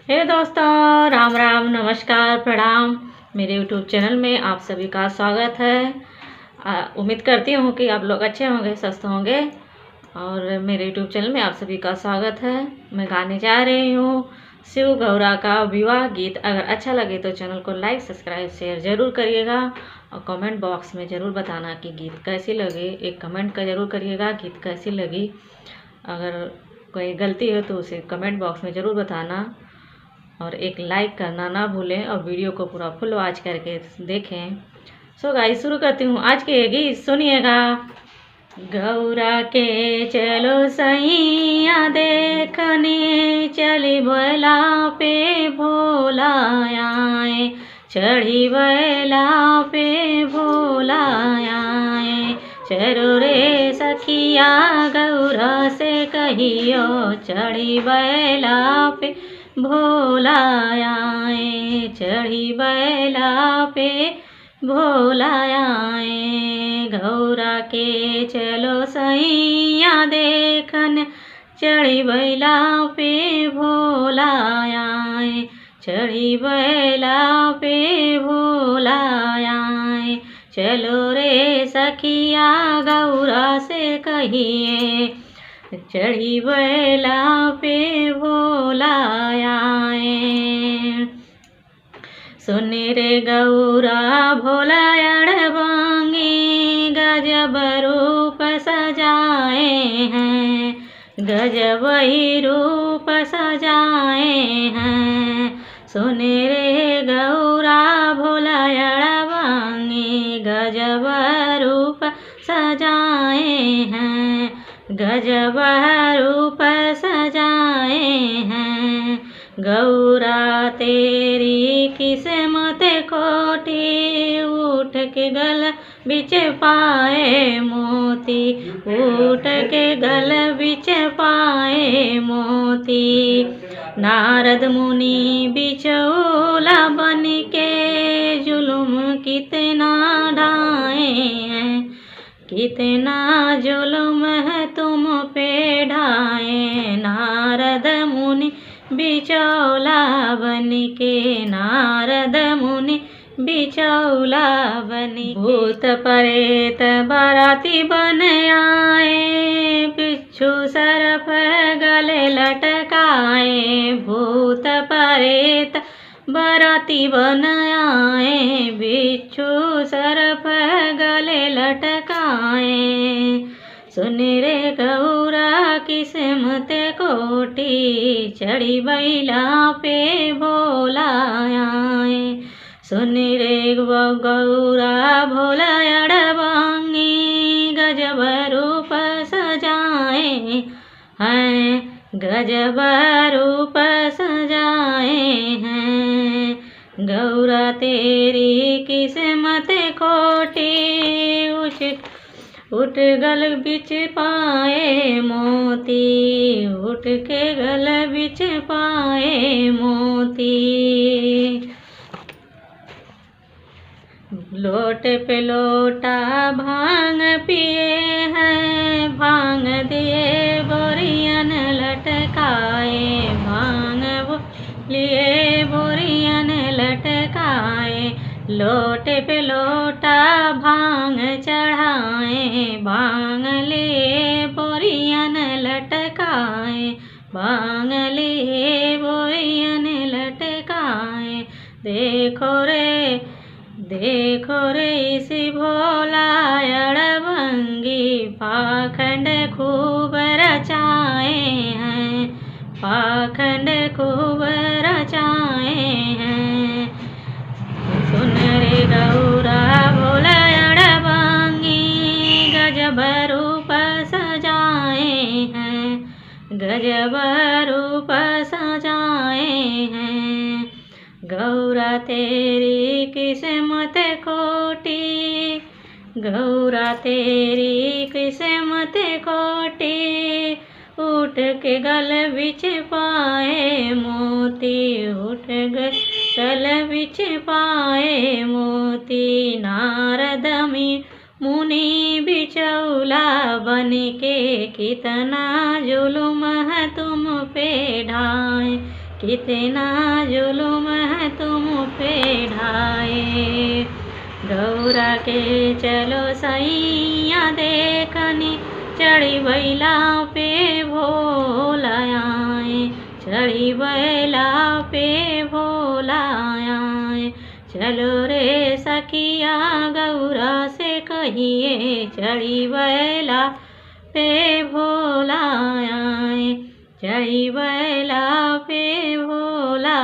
हे दोस्तों, राम राम, नमस्कार, प्रणाम। मेरे यूट्यूब चैनल में आप सभी का स्वागत है। उम्मीद करती हूँ कि आप लोग अच्छे होंगे, स्वस्थ होंगे। और मेरे यूट्यूब चैनल में आप सभी का स्वागत है। मैं गाने जा रही हूँ शिव गौरा का विवाह गीत। अगर अच्छा लगे तो चैनल को लाइक, सब्सक्राइब, शेयर ज़रूर करिएगा। और कमेंट बॉक्स में ज़रूर बताना कि गीत कैसी लगे। एक कमेंट का ज़रूर करिएगा, गीत कैसी लगी। अगर कोई गलती हो तो उसे कमेंट बॉक्स में ज़रूर बताना। और एक लाइक करना ना भूलें और वीडियो को पूरा फुल वॉच करके देखें। सो गाइस, शुरू करती हूँ आज के गीत, सुनिएगा। गौरा के चलो सैया देखने, चली बैला पे भोला आए, चढ़ी बैला पे भोला आए। चलो रे सखिया गौरा से कहियो, चढ़ी बैला पे भोला आए, चढ़ी बैला पे भोला आए। गौरा के चलो सैया देखन, चढ़ी बैला पे भोला आए, चढ़ी बैला पे भोला आए। चलो रे सखिया गौरा से कहिए, चढ़ी बैला पे भोला आए। सुन रे गौरा भोला अड़बांगी, गजब रूप सजाए हैं, गजब ही रूप सजाए हैं। सुन रे गौरा भोला अड़बांगी, गजब रूप सजाए हैं, गजब रूप सजाए हैं। गौरा तेरी किस्मत खोटी, उठ के गल बिच पाए मोती, उठ के गल बिच पाए मोती। नारद मुनि बिचौला बन के जुल्म कितना ढाए हैं, कितना जुल्म है तुम पे ढाए। नारद मुनि बिचौला बन के, नारद मुनि बिचौला बनी। भूत प्रेत बाराती बन आए, बिच्छू सर्प गले लटकाए। भूत प्रेत बाराती बन आए, बिच्छू सर्प गले लटकाए। सुन रे गौरा किस्मत कोटी, चढ़ी बैला पे भोला आए। सुन रे गौरा भोला अड़बांगी, गजब रूप सजाए हैं, गजब रूप सजाए हैं। गौरा तेरी किस्मत खोटी, उठ गल बिच पाए मोती, उठ के गल बिच पाए मोती। लोट पे लोटा भांग पिए हैं, भांग दिए बोरियन लटकाए, भांग लिए बोरियन लटकाए। लोट पे लोटा भांग चढ़ाए, भांग लिए बोरियन लटकाए, भांग लिए बोरियन लटकाए। देखो रे इसी भोला अड़बंगी, पाखंड खूब रचाए हैं, पाखंड खूब रचाए हैं। सुन रे गौरा भोला अड़बांगी, गजब रूप सजाए हैं, गजब रूप सजाए हैं। गौरा तेरी किस्मत खोटी, गौरा तेरी किस्मत खोटी, उठ के गल बिच पाए मोती, उठ गल बिच पाए मोती। नारद मुनि बिचौला बन के, कितना जुल्म है तुम पे ढाए, कितना जुलुम है तुम पे ढाए। गौरा के चलो सैया देखनी, चढ़ी बैला पे भोला आए। चढ़ी बैला पे भोला आए। चलो रे सखिया गौरा से कहिए, चढ़ी बैला पे भोला आए। चढ़ी बैला पे भोला